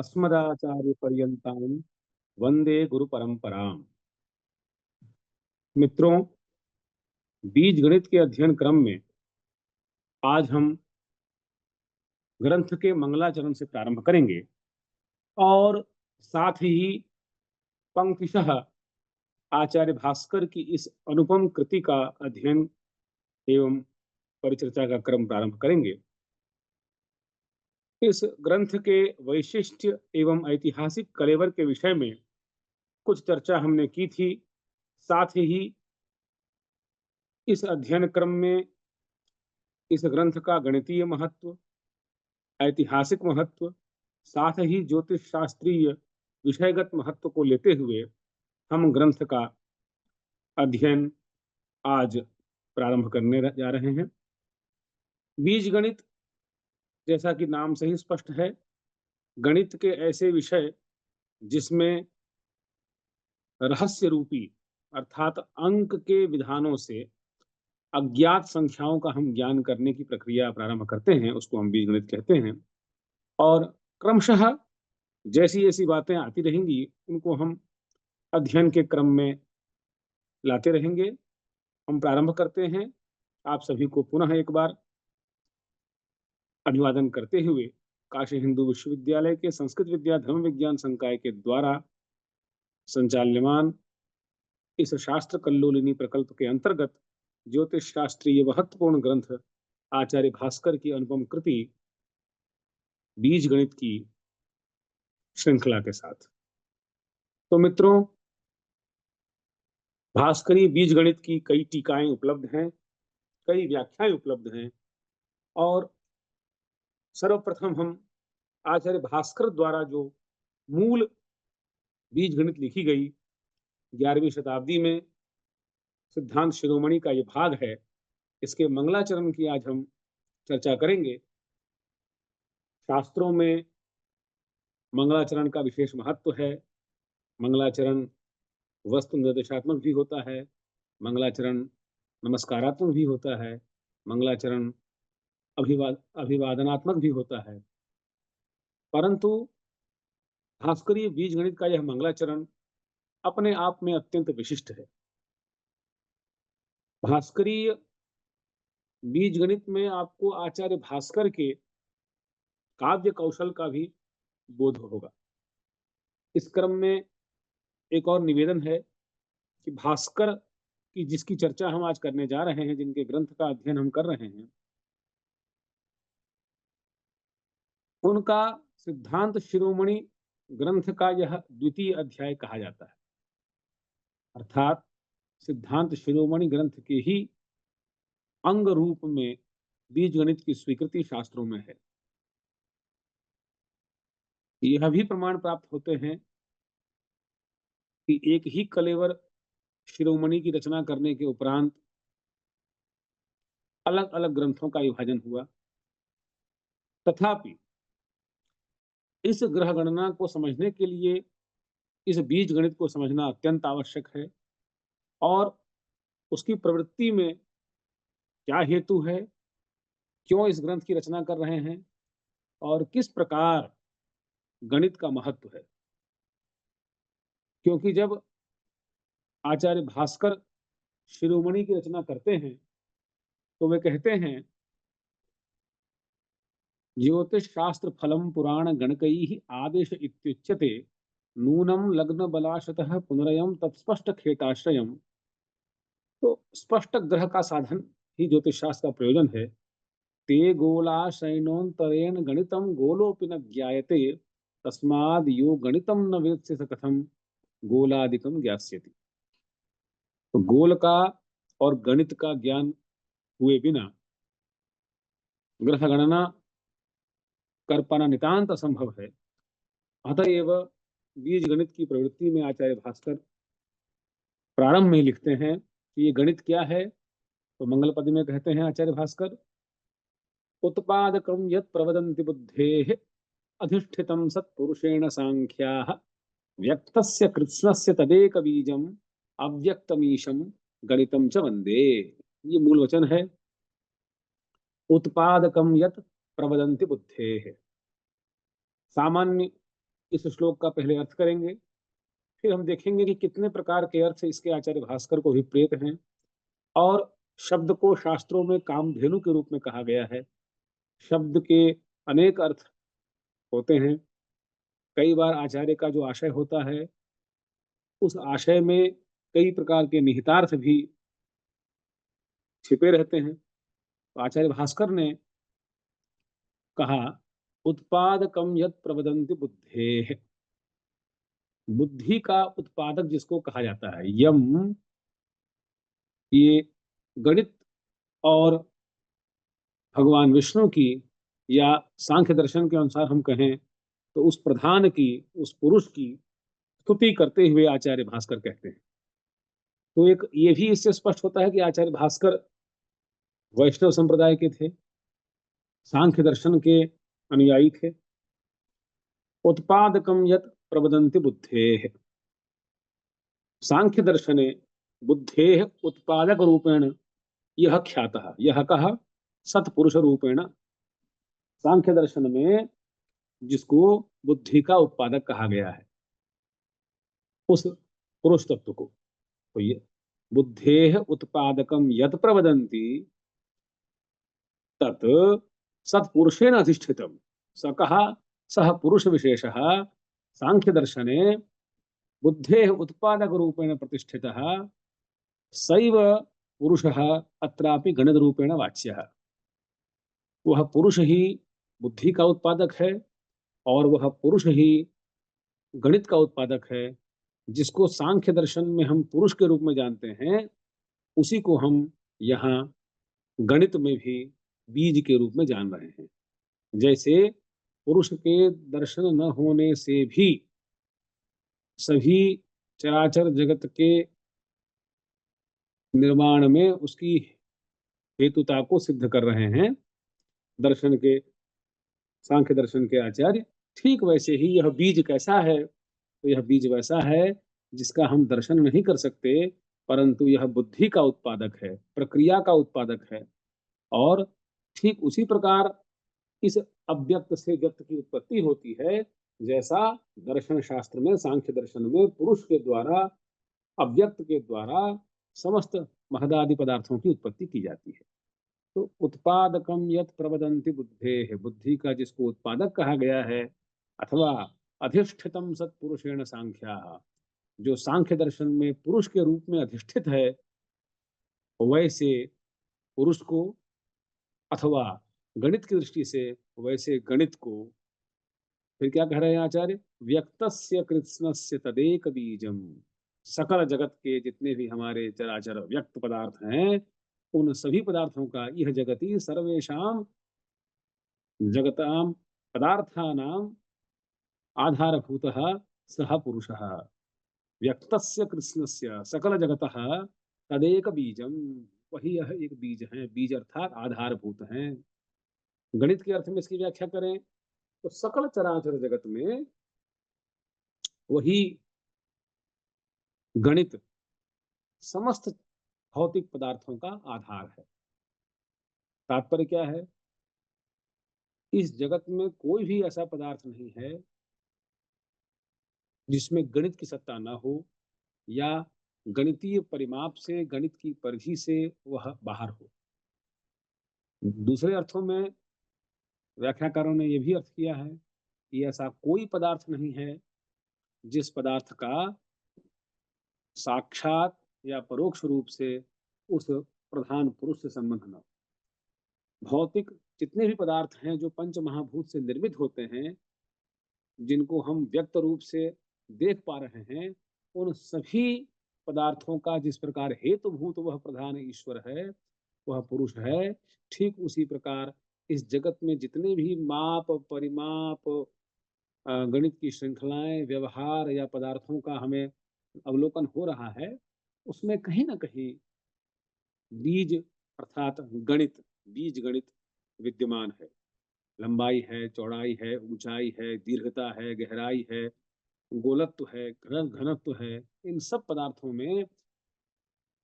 अस्मदाचार्य पर्यंतां वंदे गुरु परंपराम। मित्रों, बीज गणित के अध्ययन क्रम में आज हम ग्रंथ के मंगलाचरण से प्रारंभ करेंगे और साथ ही पंक्तिशः आचार्य भास्कर की इस अनुपम कृति का अध्ययन एवं परिचर्चा का क्रम प्रारंभ करेंगे। इस ग्रंथ के वैशिष्ट्य एवं ऐतिहासिक कलेवर के विषय में कुछ चर्चा हमने की थी। साथ ही इस अध्ययन क्रम में इस ग्रंथ का गणितीय महत्व, ऐतिहासिक महत्व, साथ ही ज्योतिष शास्त्रीय विषयगत महत्व को लेते हुए हम ग्रंथ का अध्ययन आज प्रारंभ करने जा रहे हैं। बीज गणित, जैसा कि नाम से ही स्पष्ट है, गणित के ऐसे विषय जिसमें रहस्य रूपी अर्थात अंक के विधानों से अज्ञात संख्याओं का हम ज्ञान करने की प्रक्रिया प्रारंभ करते हैं, उसको हम बीज गणित कहते हैं। और क्रमशः जैसी जैसी बातें आती रहेंगी उनको हम अध्ययन के क्रम में लाते रहेंगे। हम प्रारंभ करते हैं। आप सभी को पुनः एक बार अभिवादन करते हुए काशी हिंदू विश्वविद्यालय के संस्कृत विद्या धर्म विज्ञान संकाय के द्वारा संचाल्यमान इस शास्त्र कल्लोलिनी प्रकल्प के अंतर्गत ज्योतिष शास्त्रीय महत्वपूर्ण ग्रंथ आचार्य भास्कर की अनुपम कृति बीज गणित की श्रृंखला के साथ। तो मित्रों, भास्करी बीज गणित की कई टीकाएं उपलब्ध हैं, कई व्याख्याएं उपलब्ध हैं और सर्वप्रथम हम आचार्य भास्कर द्वारा जो मूल बीज गणित लिखी गई 11वीं शताब्दी में सिद्धांत शिरोमणि का ये भाग है, इसके मंगलाचरण की आज हम चर्चा करेंगे। शास्त्रों में मंगलाचरण का विशेष महत्व है। मंगलाचरण वस्तु निर्देशात्मक भी होता है, मंगलाचरण नमस्कारात्मक भी होता है, मंगलाचरण अभिवादनात्मक भी होता है। परंतु भास्करीय बीज गणित का यह मंगलाचरण अपने आप में अत्यंत विशिष्ट है। भास्करीय बीज गणित में आपको आचार्य भास्कर के काव्य कौशल का भी बोध होगा। इस क्रम में एक और निवेदन है कि भास्कर की जिसकी चर्चा हम आज करने जा रहे हैं, जिनके ग्रंथ का अध्ययन हम कर रहे हैं, उनका सिद्धांत शिरोमणि ग्रंथ का यह द्वितीय अध्याय कहा जाता है। अर्थात सिद्धांत शिरोमणि ग्रंथ के ही अंग रूप में बीज गणित की स्वीकृति शास्त्रों में है। यह भी प्रमाण प्राप्त होते हैं कि एक ही कलेवर शिरोमणि की रचना करने के उपरांत अलग अलग ग्रंथों का विभाजन हुआ। तथापि इस ग्रह गणना को समझने के लिए इस बीज गणित को समझना अत्यंत आवश्यक है और उसकी प्रवृत्ति में क्या हेतु है, क्यों इस ग्रंथ की रचना कर रहे हैं और किस प्रकार गणित का महत्व है। क्योंकि जब आचार्य भास्कर शिरोमणि की रचना करते हैं तो वे कहते हैं, ज्योतिष शास्त्र फलम पुराण गणकैः आदेश इत्युच्यते नूनम लग्न बलाशतः पुनरयम तत्स्पष्ट खेताश्रयम। तो स्पष्ट ग्रह का साधन ही ज्योतिष शास्त्र का प्रयोजन है। ते गोलाशयनोन्तरेण गणितम गोलोपि न ज्ञायते तस्माद् यो गणितम न वेत्स्य स कथम गोलादिकम ज्ञास्यति। तो गोल का और गणित का ज्ञान हुए बिना ग्रह गणना कर पाना नितांत असंभव है। अतएव बीज गणित की प्रवृत्ति में आचार्य भास्कर प्रारंभ में लिखते हैं कि ये गणित क्या है। तो मंगल पद में कहते हैं आचार्य भास्कर, उत्पादकम यत् प्रवदन्ति बुद्धेः अधिष्ठितं सत्पुरुषेण सांख्याः व्यक्तस्य कृत्स्नस्य तदेक बीजम अव्यक्तमीशम गणितम च वंदे। ये मूल वचन है। उत्पादकम यत् प्रवदन्ति बुद्धेः, सामान्य इस श्लोक का पहले अर्थ करेंगे, फिर हम देखेंगे कि कितने प्रकार के अर्थ इसके आचार्य भास्कर को अभिप्रेत हैं, और शब्द को शास्त्रों में कामधेनु के रूप में कहा गया है। शब्द के अनेक अर्थ होते हैं। कई बार आचार्य का जो आशय होता है, उस आशय में कई प्रकार के निहितार्थ भी छिपे रहते हैं। तो आचार्य भास्कर ने कहा, उत्पादकम यत् प्रवदन्ति बुद्धेः, बुद्धि का उत्पादक जिसको कहा जाता है। यम, ये गणित और भगवान विष्णु की, या सांख्य दर्शन के अनुसार हम कहें तो उस प्रधान की, उस पुरुष की स्तुति करते हुए आचार्य भास्कर कहते हैं। तो एक ये भी इससे स्पष्ट होता है कि आचार्य भास्कर वैष्णव संप्रदाय के थे, सांख्य दर्शन के अनुयायी थे। उत्पादकम यत् प्रवदन्ति बुद्धेः, सांख्य दर्शने बुद्धेः उत्पादक रूपेण यह ख्यातः, यह कह सत्पुरुष रूपेण, सांख्य दर्शन में जिसको बुद्धि का उत्पादक कहा गया है, उस पुरुष तत्व को। तो ये बुद्धेः उत्पादकम यत् प्रवदन्ति तत् सत्पुरुषेण अधिष्ठितम, स कहा सह पुरुष विशेषः सांख्य दर्शने बुद्धेः उत्पादक रूपेण प्रतिष्ठितः सैव पुरुषः अत्रापि गणित रूपेण वाच्यः। वह पुरुष ही बुद्धि का उत्पादक है, और वह पुरुष ही गणित का उत्पादक है। जिसको सांख्य दर्शन में हम पुरुष के रूप में जानते हैं, उसी को हम यहाँ गणित में भी बीज के रूप में जान रहे हैं। जैसे पुरुष के दर्शन न होने से भी सभी चराचर जगत के निर्माण में उसकी हेतुता को सिद्ध कर रहे हैं दर्शन के, सांख्य दर्शन के आचार्य, ठीक वैसे ही यह बीज कैसा है, तो यह बीज वैसा है जिसका हम दर्शन नहीं कर सकते, परंतु यह बुद्धि का उत्पादक है, प्रक्रिया का उत्पादक है। और ठीक उसी प्रकार इस अव्यक्त से व्यक्त की उत्पत्ति होती है, जैसा दर्शन शास्त्र में, सांख्य दर्शन में पुरुष के द्वारा, अव्यक्त के द्वारा समस्त महदादि पदार्थों की उत्पत्ति की जाती है। तो उत्पादकम यत् प्रवदन्ति बुद्धेः, बुद्धि का जिसको उत्पादक कहा गया है, अथवा अधिष्ठितम सत्पुरुषेण सांख्याः, जो सांख्य दर्शन में पुरुष के रूप में अधिष्ठित है, वैसे पुरुष को, अथवा गणित की दृष्टि से वैसे गणित को। फिर क्या कह रहे हैं आचार्य, व्यक्तस्य कृत्स्नस्य तदेक बीजम, सकल जगत के जितने भी हमारे चराचर व्यक्त पदार्थ हैं, उन सभी पदार्थों का, यह जगति सर्वेषाम जगताम पदार्थानाम आधारभूतः सः पुरुषः, व्यक्तस्य कृत्स्नस्य सकल जगतः तदेक बीजम, वही यह एक बीज है। बीज अर्थात आधारभूत हैं। गणित के अर्थ में इसकी व्याख्या करें तो सकल चराचर जगत में वही गणित समस्त भौतिक पदार्थों का आधार है। तात्पर्य क्या है, इस जगत में कोई भी ऐसा पदार्थ नहीं है जिसमें गणित की सत्ता न हो, या गणितीय परिमाप से, गणित की परिधि से वह बाहर हो। दूसरे अर्थों में व्याख्याकारों ने यह भी अर्थ किया है कि ऐसा कोई पदार्थ नहीं है जिस पदार्थ का साक्षात या परोक्ष रूप से उस प्रधान पुरुष से संबंध न हो। भौतिक जितने भी पदार्थ हैं जो पंच महाभूत से निर्मित होते हैं, जिनको हम व्यक्त रूप से देख पा रहे हैं, उन सभी पदार्थों का जिस प्रकार हेतुभूत वह प्रधान ईश्वर है, वह पुरुष है, ठीक उसी प्रकार इस जगत में जितने भी माप, परिमाप, गणित की श्रृंखलाएं, व्यवहार या पदार्थों का हमें अवलोकन हो रहा है, उसमें कहीं ना कहीं बीज अर्थात गणित, बीज गणित विद्यमान है। लंबाई है, चौड़ाई है, ऊंचाई है, दीर्घता है, गहराई है, गोलत्व है, घनत्व है, इन सब पदार्थों में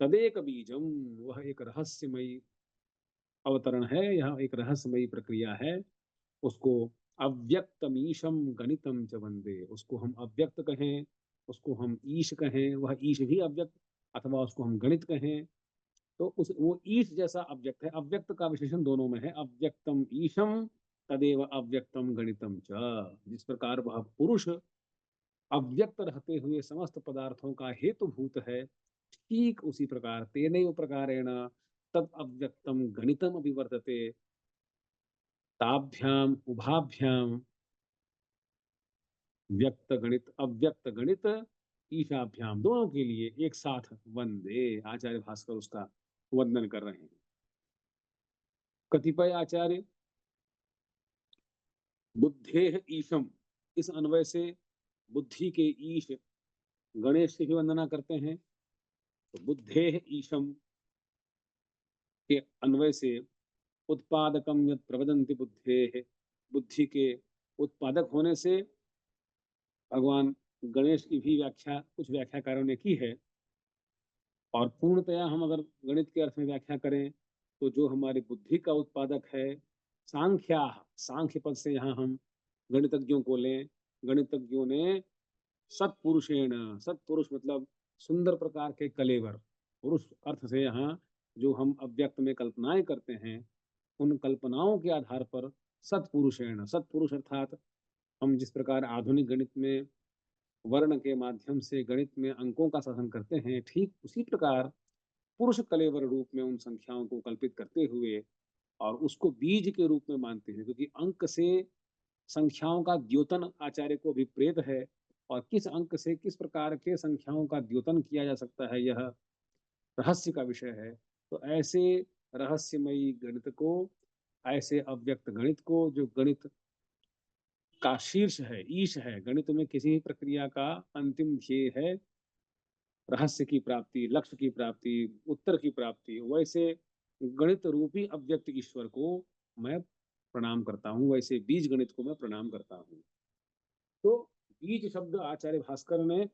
तदेक बीजम, वह एक रहस्यमयी अवतरण है, यह एक रहस्यमयी प्रक्रिया है। उसको अव्यक्तमीशम गणितम च वंदे। उसको हम अव्यक्त कहें, उसको हम ईश कहें, वह ईश भी अव्यक्त, अथवा उसको हम गणित कहें, तो उस वो ईश जैसा अव्यक्त है। अव्यक्त का विशेषण दोनों में है, अव्यक्तम ईशम तदेव अव्यक्तम गणितम च। जिस प्रकार वह पुरुष अव्यक्त रहते हुए समस्त पदार्थों का हेतुभूत है, ठीक उसी प्रकार तेनैव प्रकारेण तद अव्यक्तम गणितम अभिवर्तते। ताभ्याम उभाभ्याम व्यक्त गणित अव्यक्त गणित ईशाभ्याम, दोनों के लिए एक साथ वंदे। आचार्य भास्कर उसका वंदन कर रहे हैं। कतिपय आचार्य बुद्धेह ईशम, इस अन्वय से बुद्धि के ईश गणेश की भी वंदना करते हैं। तो बुद्धेह ईशम के अन्वय से उत्पादकम यत् प्रवदन्ति बुद्धेह, बुद्धि के उत्पादक होने से भगवान गणेश की भी व्याख्या कुछ व्याख्याकारों ने की है। और पूर्णतया हम अगर गणित के अर्थ में व्याख्या करें तो जो हमारी बुद्धि का उत्पादक है, सांख्या, सांख्य पद से यहाँ हम गणितज्ञों को लें। गणितज्ञों ने सत्पुरुषेण, सत्पुरुष मतलब सुंदर प्रकार के कलेवर, पुरुष अर्थ से यहाँ जो हम अव्यक्त में कल्पनाएं करते हैं, उन कल्पनाओं के आधार पर सत्पुरुषेण, सत्पुरुष अर्थात हम जिस प्रकार आधुनिक गणित में वर्ण के माध्यम से गणित में अंकों का साधन करते हैं, ठीक उसी प्रकार पुरुष कलेवर रूप में उन संख्याओं को कल्पित करते हुए और उसको बीज के रूप में मानते हैं, क्योंकि अंक से संख्याओं का द्योतन आचार्य को अभिप्रेत है। और किस अंक से किस प्रकार के संख्याओं का द्योतन किया जा सकता है, यह रहस्य का विषय है। तो ऐसे रहस्यमयी गणित को, ऐसे अव्यक्त गणित को, जो गणित का शीर्ष है, ईश है, गणित में किसी भी प्रक्रिया का अंतिम ध्येय है रहस्य की प्राप्ति, लक्ष्य की प्राप्ति, उत्तर की प्राप्ति, वैसे गणित रूपी अव्यक्त ईश्वर को मैं प्रणाम करता हूँ, वैसे बीज गणित को मैं प्रणाम करता हूँ। तो बीज शब्द आचार्य भास्कर ने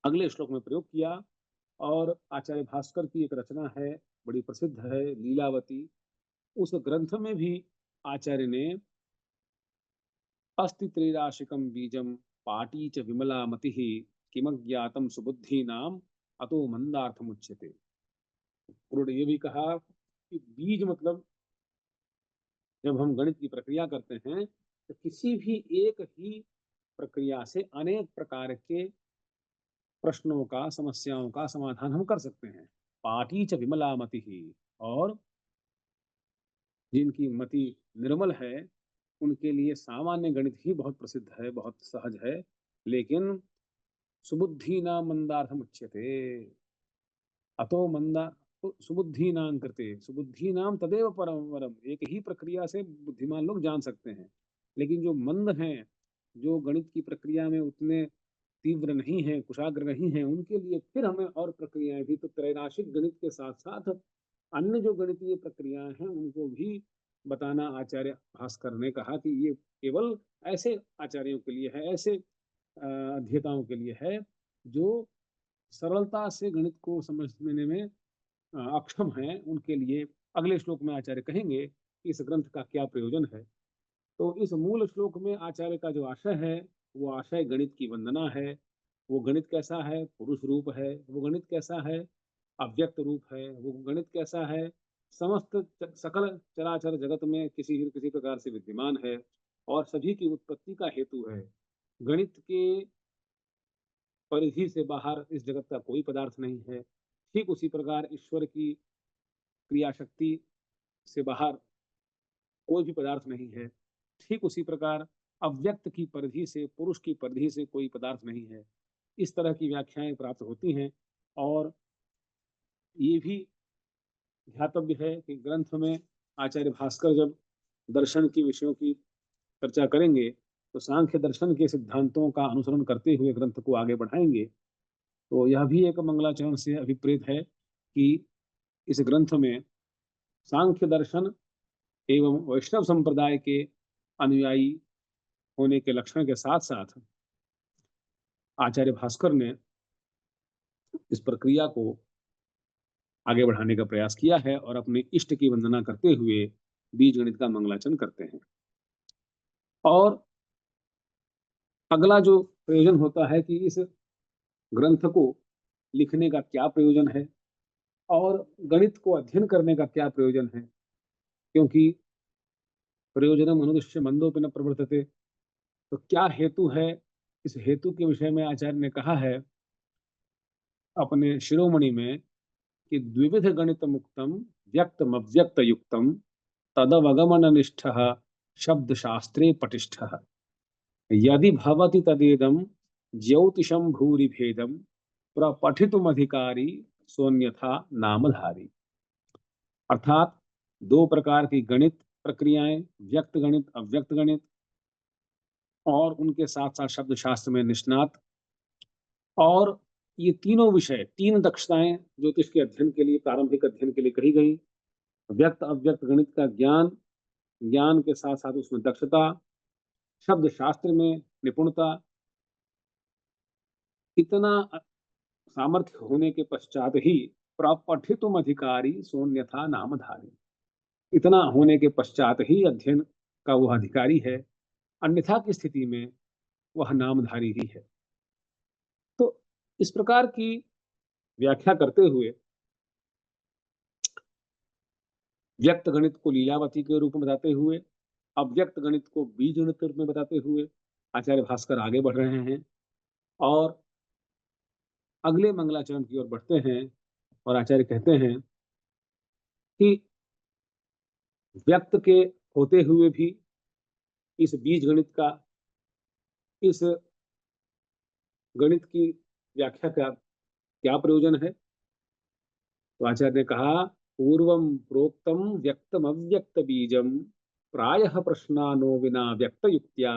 अगले श्लोक में प्रयोग किया। और आचार्य भास्कर की एक रचना है, बड़ी प्रसिद्ध है, लीलावती। उस ग्रंथ में भी आचार्य ने अस्ति त्रिराशिकम बीजम पाटी च विमला मति किमज्ञातम सुबुद्धीनाम अतो मंदार्थमुच्यते। उन्होंने ये भी कहा कि बीज मतलब जब हम गणित की प्रक्रिया करते हैं तो किसी भी एक ही प्रक्रिया से अनेक प्रकार के प्रश्नों का, समस्याओं का समाधान हम कर सकते हैं। पाटी च विमला मति ही, और जिनकी मति निर्मल है उनके लिए सामान्य गणित ही बहुत प्रसिद्ध है, बहुत सहज है। लेकिन सुबुद्धि नाम मंदार्थम उच्यते, अतो मंदा, तो सुबुद्धि नाम करते, सुबुद्धि नाम तदेव परम वरम, एक ही प्रक्रिया से बुद्धिमान लोग जान सकते हैं। लेकिन जो मंद हैं, जो गणित की प्रक्रिया में उतने तीव्र नहीं है, कुशाग्र नहीं है, उनके लिए फिर हमें और प्रक्रियाएं भी, तो त्रैराशिक गणित के साथ साथ अन्य जो गणितीय प्रक्रियाएं हैं उनको भी बताना आचार्य भास्कर ने कहा कि ये केवल ऐसे आचार्यों के लिए है, ऐसे अध्येताओं के लिए है जो सरलता से गणित को समझने में अक्षम हैं। उनके लिए अगले श्लोक में आचार्य कहेंगे कि इस ग्रंथ का क्या प्रयोजन है। तो इस मूल श्लोक में आचार्य का जो आशय है, वो आशय गणित की वंदना है। वो गणित कैसा है? पुरुष रूप है। वो गणित कैसा है? अव्यक्त रूप है। वो गणित कैसा है? समस्त सकल चराचर जगत में किसी न किसी प्रकार से विद्यमान है और सभी की उत्पत्ति का हेतु है। गणित के परिधि से बाहर इस जगत का कोई पदार्थ नहीं है। ठीक उसी प्रकार ईश्वर की क्रिया शक्ति से बाहर कोई भी पदार्थ नहीं है। ठीक उसी प्रकार अव्यक्त की परिधि से, पुरुष की परिधि से कोई पदार्थ नहीं है। इस तरह की व्याख्याएं प्राप्त होती हैं। और ये भी ध्यातव्य है कि ग्रंथ में आचार्य भास्कर जब दर्शन की विषयों की चर्चा करेंगे तो सांख्य दर्शन के सिद्धांतों का अनुसरण करते हुए ग्रंथ को आगे बढ़ाएंगे। तो यह भी एक मंगलाचरण से अभिप्रेत है कि इस ग्रंथ में सांख्य दर्शन एवं वैष्णव संप्रदाय के अनुयायी होने के लक्षण के साथ साथ आचार्य भास्कर ने इस प्रक्रिया को आगे बढ़ाने का प्रयास किया है और अपने इष्ट की वंदना करते हुए बीज गणित का मंगलाचरण करते हैं। और अगला जो प्रयोजन होता है कि इस ग्रंथ को लिखने का क्या प्रयोजन है और गणित को अध्ययन करने का क्या प्रयोजन है, क्योंकि प्रयोजनम अनुदिश्य मंदोपि न प्रवर्तते। तो क्या हेतु है, इस हेतु के विषय में आचार्य ने कहा है अपने शिरोमणि में कि द्विविध गणित मुक्तम व्यक्तम अव्यक्त युक्तम तदवगमन निष्ठ शब्द शास्त्रे पटिष्ठ यदि भवति तदेदम ज्योतिषम भूरि भेदम प्रपठितुम अधिकारी सोन्यथा नामधारी। अर्थात दो प्रकार की गणित प्रक्रियाएं, व्यक्त गणित अव्यक्त गणित, और उनके साथ साथ शब्द शास्त्र में निष्णात, और ये तीनों विषय, तीन दक्षताएं ज्योतिष के अध्ययन के लिए, प्रारंभिक अध्ययन के लिए कही गई। व्यक्त अव्यक्त गणित का ज्ञान, ज्ञान के साथ साथ उसमें दक्षता, शब्द शास्त्र में निपुणता, इतना सामर्थ्य होने के पश्चात ही प्रपठितुम अधिकारी सोन्यथा नामधारी, इतना होने के पश्चात ही अध्ययन का वह अधिकारी है, अन्यथा की स्थिति में वह नामधारी ही है। तो इस प्रकार की व्याख्या करते हुए व्यक्त गणित को लीलावती के रूप में बताते हुए, अव्यक्त गणित को बीज गणित के रूप में बताते हुए आचार्य भास्कर आगे बढ़ रहे हैं और अगले मंगलाचरण की ओर बढ़ते हैं। और आचार्य कहते हैं कि व्यक्त के होते हुए भी इस बीज गणित का, इस गणित की व्याख्या का क्या प्रयोजन है। तो आचार्य ने कहा, पूर्वम प्रोक्तम व्यक्तम अव्यक्त बीजम प्रायः प्रश्नानो विना व्यक्त युक्त्या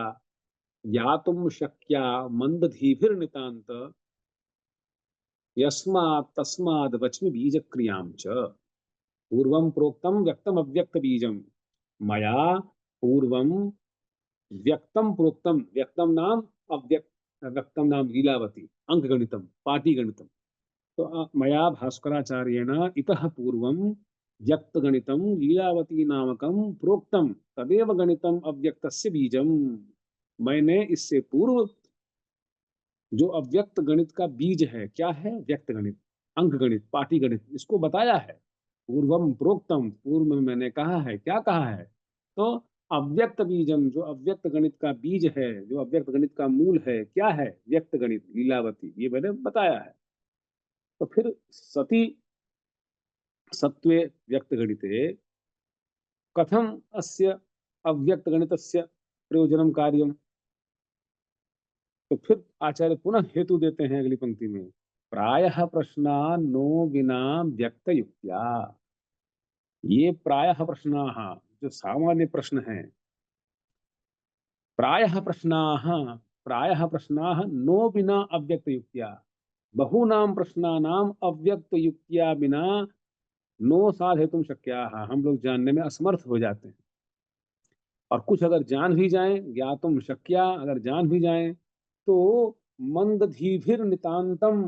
ज्ञातुम शक्या मंदधीभिर्नितांत यस्मात् तस्माद् वच्मि बीज क्रियां च। पूर्वम प्रोक्तम व्यक्तम अव्यक्त बीजम, मया पूर्वम व्यक्तम प्रोक्तम, व्यक्तम नाम अव्यक्त, व्यक्तम नाम लीलावती अंक गणितम पाटी गणितम। तो मया भास्कराचार्येण इतः पूर्वम व्यक्त गणितम लीलावती नामकम प्रोक्तम तदेव गणितम अव्यक्तस्य बीजम। मैंने इससे पूर्व जो अव्यक्त गणित का बीज है, क्या है, व्यक्त गणित, अंक गणित, पाटी गणित, इसको बताया है। पूर्वम प्रोक्तम, पूर्व में मैंने कहा है, क्या कहा है, तो अव्यक्त बीजम, जो अव्यक्त गणित का बीज है, जो अव्यक्त गणित का मूल है, क्या है, व्यक्त गणित लीलावती, ये मैंने बताया है। तो फिर सती सत्वे व्यक्त गणिते कथम अस्य अव्यक्त गणितस्य प्रयोजनम कार्यम। तो फिर आचार्य पुनः हेतु देते हैं अगली पंक्ति में, प्रायः प्रश्ना नो विना व्यक्त युक्त्या। ये प्रायः प्रश्नाः, जो सामान्य प्रश्न हैं, प्रायः प्रश्नाः, प्रायः प्रश्नाः नो बिना अव्यक्त युक्त्या, बहूनां प्रश्नानां अव्यक्त युक्त्या बिना नो साधयितुं शक्याः, हम लोग जानने में असमर्थ हो जाते हैं। और कुछ अगर जान भी जाएं, ज्ञातुम शक्या, अगर जान भी जाएं तो मंदधीभिर नितांतम,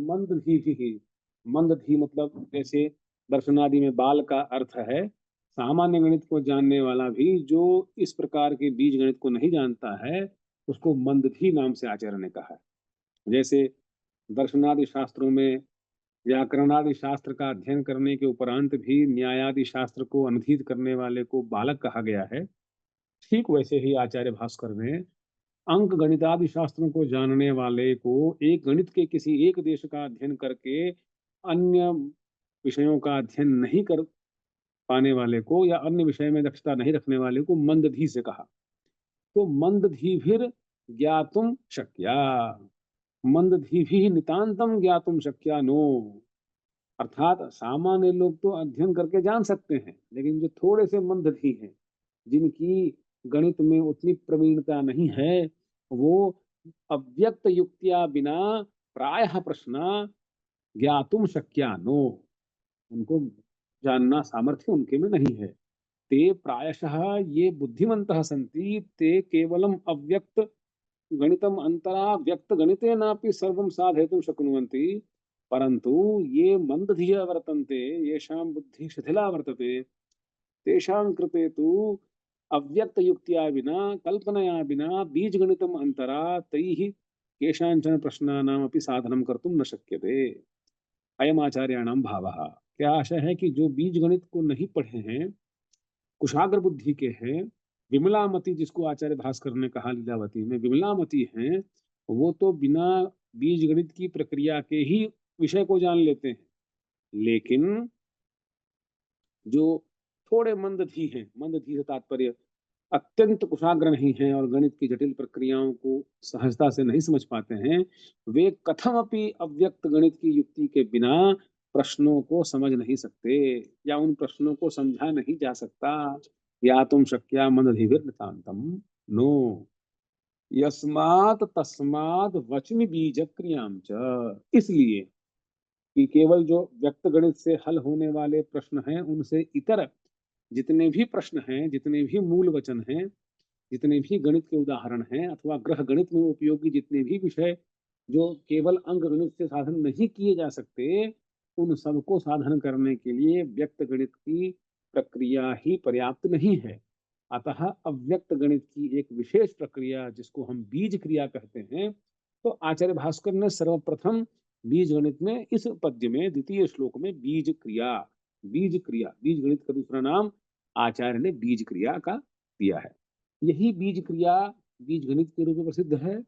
मंदधीभि, मंदधी मतलब जैसे दर्शनादि में बाल का अर्थ है, सामान्य गणित को जानने वाला भी जो इस प्रकार के बीज गणित को नहीं जानता है, उसको मंदधी नाम से आचार्य ने कहा है। जैसे दर्शनादि शास्त्रों में व्याकरणादि शास्त्र का अध्ययन करने के उपरांत भी न्यायादि शास्त्र को अनधीत करने वाले को बालक कहा गया है, ठीक वैसे ही आचार्य भास्कर ने अंक गणितादि शास्त्रों को जानने वाले को, एक गणित के किसी एक देश का अध्ययन करके अन्य विषयों का अध्ययन नहीं कर पाने वाले को, या अन्य विषय में दक्षता नहीं रखने वाले को मंदधी से कहा। तो मंदधीभिर ज्ञातुम शक्या, मंदधीभि नितांतम ज्ञातुम शक्या नो। अर्थात सामान्य लोग तो अध्ययन करके जान सकते हैं, लेकिन जो थोड़े से मंदधी हैं, जिनकी गणित में उतनी प्रवीणता नहीं है, वो अव्यक्त युक्तिया बिना प्रायः प्रश्न ज्ञातुम शक्या नो, उनको जानना सामर्थ्य उनके में नहीं है। ते प्रायशः ये बुद्धिमन्तः सन्ति ते केवलम अव्यक्त गणितम अंतरा व्यक्त गणितेनापि सर्वं साधयितुं शक्नुवन्ति, परंतु ये मंदधियः वर्तन्ते, येषां बुद्धिः शिथिला वर्तते, तेषां कृते तु अव्यक्त युक्त्या विना कल्पनया विना बीजगणितम अंतरा तैः केषाञ्चन प्रश्नानामपि साधनं कर्तुं न शक्यते। अयम आचार्याणां भावः। क्या आशय है कि जो बीज गणित को नहीं पढ़े हैं, कुशाग्र बुद्धि के हैं, विमलामती जिसको आचार्य भास्कर ने कहा लीलावती में विमलामती हैं, वो तो बिना बीज गणित की प्रक्रिया के ही विषय को जान लेते हैं। लेकिन जो थोड़े मंदधी हैं, मंदधी से तात्पर्य अत्यंत कुशाग्र नहीं हैं और गणित की जटिल प्रक्रियाओं को सहजता से नहीं समझ पाते हैं, वे कथमपि अव्यक्त गणित की युक्ति के बिना प्रश्नों को समझ नहीं सकते या उन प्रश्नों को समझा नहीं जा सकता। या तुम शक्या मंदधिभिर नितांतम नो यस्मात् तस्मात् वच्मि बीज क्रियाम च। इसलिए कि केवल जो व्यक्त गणित से हल होने वाले प्रश्न हैं उनसे इतर जितने भी प्रश्न हैं, जितने भी मूल वचन हैं, जितने भी गणित के उदाहरण हैं अथवा ग्रह गणित में उपयोगी जितने भी विषय जो केवल अंक गणित से साधन नहीं किए जा सकते, उन सबको साधन करने के लिए व्यक्त गणित की प्रक्रिया ही पर्याप्त नहीं है। अतः अव्यक्त गणित की एक विशेष प्रक्रिया जिसको हम बीज क्रिया कहते हैं, तो आचार्य भास्कर ने सर्वप्रथम बीज गणित में इस पद्य में द्वितीय श्लोक में बीज गणित का दूसरा नाम आचार्य ने बीज क्रिया का दिया है। यही बीज क्रिया बीज गणित के रूप में प्रसिद्ध है।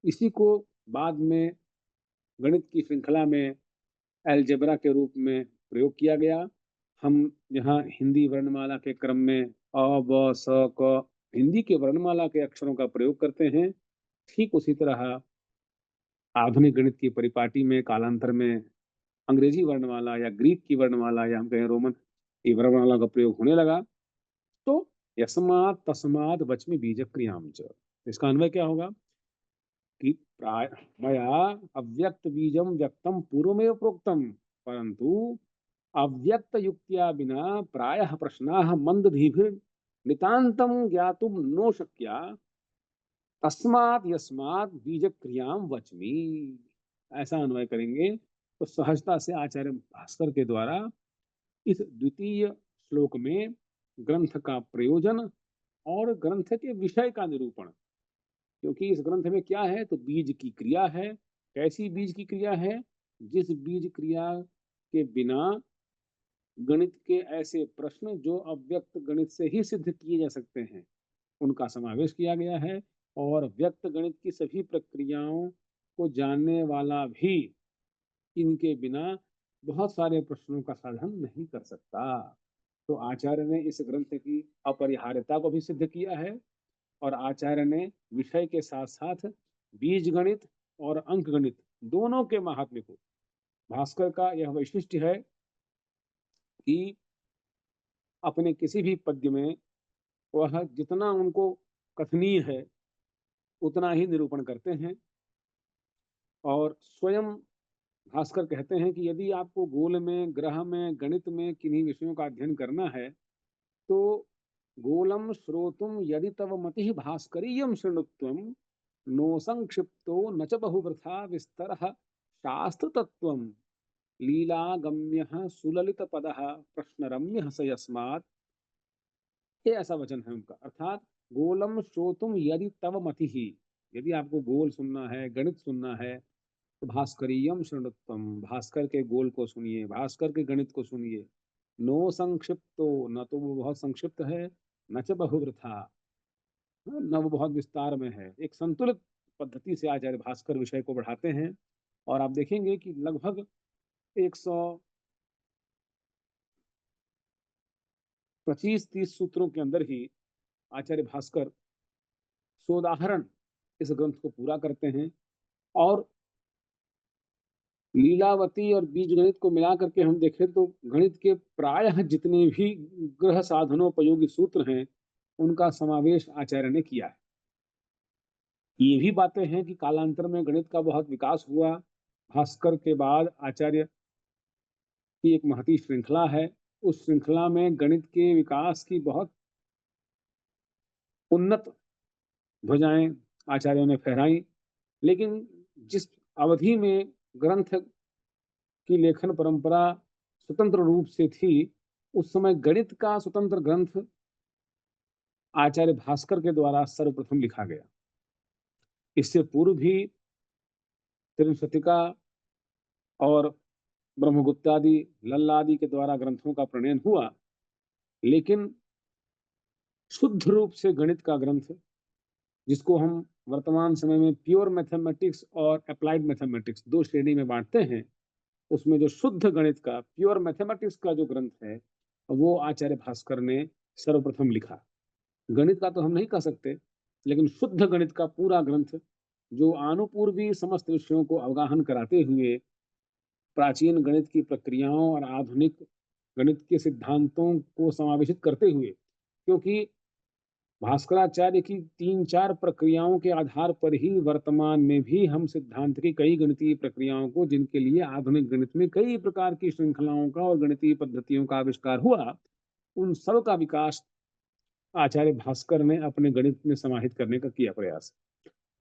इसी को बाद में गणित की श्रृंखला में अलजेब्रा के रूप में प्रयोग किया गया। हम यहाँ हिंदी वर्णमाला के क्रम में अ ब स क हिंदी के वर्णमाला के अक्षरों का प्रयोग करते हैं। ठीक उसी तरह आधुनिक गणित की परिपाटी में कालांतर में अंग्रेजी वर्णमाला या ग्रीक की वर्णमाला या हम कहें रोमन की वर्णमाला का प्रयोग होने लगा। तो यस्मात् तस्मात् वच्मि बीज क्रियाम च, इसका अन्वय क्या होगा कि प्राय मया अव्यक्त बीजम व्यक्तम पूर्वमेव प्रोक्तम, परंतु अव्यक्त युक्त्या बिना प्रायः प्रश्नाः मंदधीभिर नितांतम ज्ञातुम नो शक्या तस्मात् यस्मात् बीज क्रियाम वच्मि। ऐसा अन्वय करेंगे तो सहजता से आचार्य भास्कर के द्वारा इस द्वितीय श्लोक में ग्रंथ का प्रयोजन और ग्रंथ के विषय का निरूपण, क्योंकि इस ग्रंथ में क्या है तो बीज की क्रिया है। कैसी बीज की क्रिया है? जिस बीज क्रिया के बिना गणित के ऐसे प्रश्न जो अव्यक्त गणित से ही सिद्ध किए जा सकते हैं उनका समावेश किया गया है, और व्यक्त गणित की सभी प्रक्रियाओं को जानने वाला भी इनके बिना बहुत सारे प्रश्नों का साधन नहीं कर सकता। तो आचार्य ने इस ग्रंथ की अपरिहार्यता को भी सिद्ध किया है, और आचार्य ने विषय के साथ साथ बीज गणित और अंक गणित दोनों के महात्म्य को, भास्कर का यह वैशिष्ट है कि अपने किसी भी पद्य में वह जितना उनको कथनीय है उतना ही निरूपण करते हैं। और स्वयं भास्कर कहते हैं कि यदि आपको गोल में, ग्रह में, गणित में किन्हीं विषयों का अध्ययन करना है तो गोलम श्रोतुम यदि तव मति भास्करीयम शृणुत्वम नो संक्षिप्तो न च बहुवृथा विस्तरः शास्त्र तत्वम लीलागम्यः सुललितपदः प्रश्नरम्यः स यस्मात्। ये ऐसा वचन है उनका। अर्थात गोलम श्रोतुम यदि तव मति ही, यदि आपको गोल सुनना है, गणित सुनना है तो भास्करीयम शृणुत्वम, भास्कर के गोल को सुनिए, भास्कर के गणित को सुनिए। नो संक्षिप्तो, न तो वो बहुत संक्षिप्त है, न च बहुवृथा, न वो बहुत विस्तार में है। एक संतुलित पद्धति से आचार्य भास्कर विषय को बढ़ाते हैं। और आप देखेंगे कि लगभग 125-30 सूत्रों के अंदर ही आचार्य भास्कर सोदाहरण इस ग्रंथ को पूरा करते हैं। और लीलावती और बीज गणित को मिला करके हम देखें तो गणित के प्रायः जितने भी ग्रह साधनोपयोगी सूत्र हैं उनका समावेश आचार्य ने किया है। ये भी बातें हैं कि कालांतर में गणित का बहुत विकास हुआ। भास्कर के बाद आचार्य की एक महती श्रृंखला है, उस श्रृंखला में गणित के विकास की बहुत उन्नत ध्वजाएं आचार्यों ने फहराई। लेकिन जिस अवधि में ग्रंथ की लेखन परंपरा स्वतंत्र रूप से थी, उस समय गणित का स्वतंत्र ग्रंथ आचार्य भास्कर के द्वारा सर्वप्रथम लिखा गया। इससे पूर्व भी त्रिशतिका और ब्रह्मगुप्तादि, लल्लादि के द्वारा ग्रंथों का प्रणयन हुआ, लेकिन शुद्ध रूप से गणित का ग्रंथ, जिसको हम वर्तमान समय में प्योर मैथमेटिक्स और अप्लाइड मैथमेटिक्स 2 श्रेणी में बाँटते हैं, उसमें जो शुद्ध गणित का, प्योर मैथमेटिक्स का जो ग्रंथ है, वो आचार्य भास्कर ने सर्वप्रथम लिखा। गणित का तो हम नहीं कह सकते, लेकिन शुद्ध गणित का पूरा ग्रंथ, जो आनुपूर्वी समस्त विषयों को अवगाहन कराते हुए प्राचीन गणित की प्रक्रियाओं और आधुनिक गणित के सिद्धांतों को समावेशित करते हुए, क्योंकि भास्कराचार्य की 3-4 प्रक्रियाओं के आधार पर ही वर्तमान में भी हम सिद्धांत की कई गणितीय प्रक्रियाओं को, जिनके लिए आधुनिक गणित में कई प्रकार की श्रृंखलाओं का और गणितीय पद्धतियों का आविष्कार हुआ, उन सब का विकास आचार्य भास्कर ने अपने गणित में समाहित करने का किया प्रयास।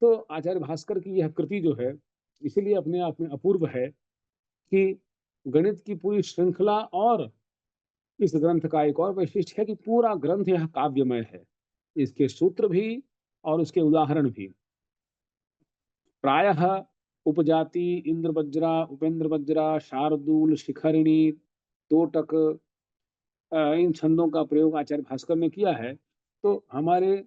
तो आचार्य भास्कर की यह कृति जो है, इसीलिए अपने आप में अपूर्व है कि गणित की पूरी श्रृंखला, और इस ग्रंथ का एक और वैशिष्ट्य है कि पूरा ग्रंथ यह काव्यमय है। इसके सूत्र भी और उसके उदाहरण भी। प्रायः उपजाति, इंद्रवज्रा, उपेंद्रवज्रा, शार्दूल, शिखरिणी, तोटक, इन छंदों का प्रयोग आचार्य भास्कर ने किया है। तो हमारे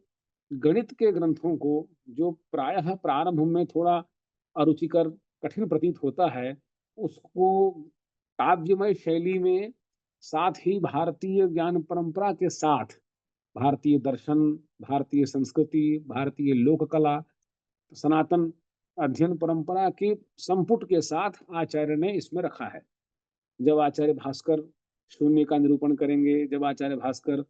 गणित के ग्रंथों को, जो प्रायः प्रारंभ में थोड़ा अरुचिकर, कठिन प्रतीत होता है, उसको काव्यमय शैली में, साथ ही भारतीय ज्ञान परंपरा के साथ भारतीय दर्शन, भारतीय संस्कृति, भारतीय लोक कला, सनातन अध्ययन परंपरा के संपुट के साथ आचार्य ने इसमें रखा है। जब आचार्य भास्कर शून्य का निरूपण करेंगे, जब आचार्य भास्कर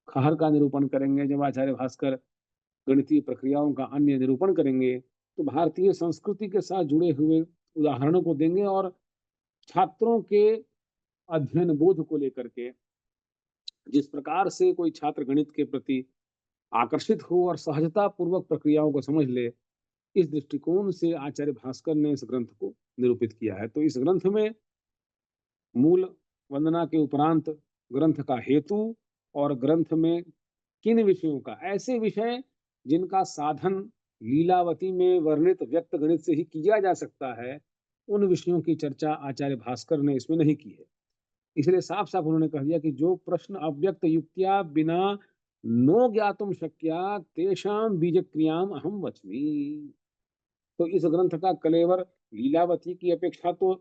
खहर का निरूपण करेंगे, जब आचार्य भास्कर गणितीय प्रक्रियाओं का अन्य निरूपण करेंगे, तो भारतीय संस्कृति के साथ जुड़े हुए उदाहरणों को देंगे, और छात्रों के अध्ययन बोध को लेकर के, जिस प्रकार से कोई छात्र गणित के प्रति आकर्षित हो और सहजता पूर्वक प्रक्रियाओं को समझ ले, इस दृष्टिकोण से आचार्य भास्कर ने इस ग्रंथ को निरूपित किया है। तो इस ग्रंथ में मूल वंदना के उपरांत ग्रंथ का हेतु, और ग्रंथ में किन विषयों का, ऐसे विषय जिनका साधन लीलावती में वर्णित व्यक्त गणित से ही किया जा सकता है, उन विषयों की चर्चा आचार्य भास्कर ने इसमें नहीं की है। इसलिए साफ साफ उन्होंने कह दिया कि जो प्रश्न अव्यक्त युक्त्या बिना नो ज्ञातुम शक्या तेषाम बीज क्रियाम अहम वच्मि। तो इस ग्रंथ का कलेवर लीलावती की अपेक्षा तो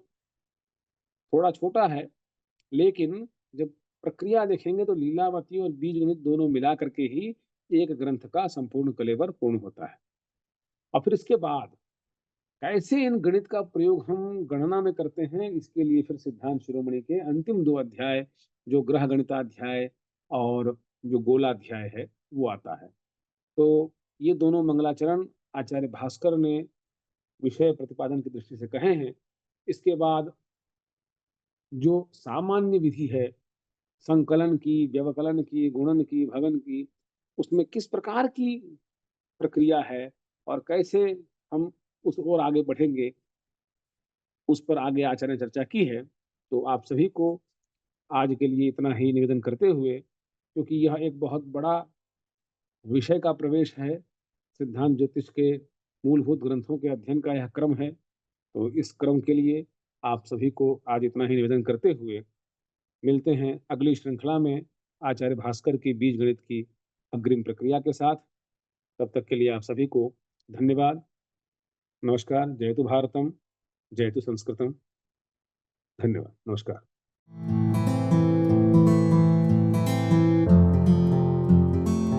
थोड़ा छोटा है, लेकिन जब प्रक्रिया देखेंगे तो लीलावती और बीज गणित दोनों मिला करके ही एक ग्रंथ का संपूर्ण कलेवर पूर्ण होता है। और फिर इसके बाद कैसे इन गणित का प्रयोग हम गणना में करते हैं, इसके लिए फिर सिद्धांत शिरोमणि के अंतिम 2 अध्याय, जो ग्रह गणिताध्याय और जो गोलाध्याय है, वो आता है। तो ये दोनों मंगलाचरण आचार्य भास्कर ने विषय प्रतिपादन की दृष्टि से कहे हैं। इसके बाद जो सामान्य विधि है, संकलन की, व्यवकलन की, गुणन की, भगन की, उसमें किस प्रकार की प्रक्रिया है और कैसे हम उस ओर आगे बढ़ेंगे, उस पर आगे आचार्य ने चर्चा की है। तो आप सभी को आज के लिए इतना ही निवेदन करते हुए, क्योंकि यह एक बहुत बड़ा विषय का प्रवेश है, सिद्धांत ज्योतिष के मूलभूत ग्रंथों के अध्ययन का यह क्रम है, तो इस क्रम के लिए आप सभी को आज इतना ही निवेदन करते हुए मिलते हैं अगली श्रृंखला में आचार्य भास्कर की बीज गणित की अग्रिम प्रक्रिया के साथ। तब तक के लिए आप सभी को धन्यवाद। नमस्कार। जयतु भारतम, जयतु संस्कृतम। धन्यवाद। नमस्कार।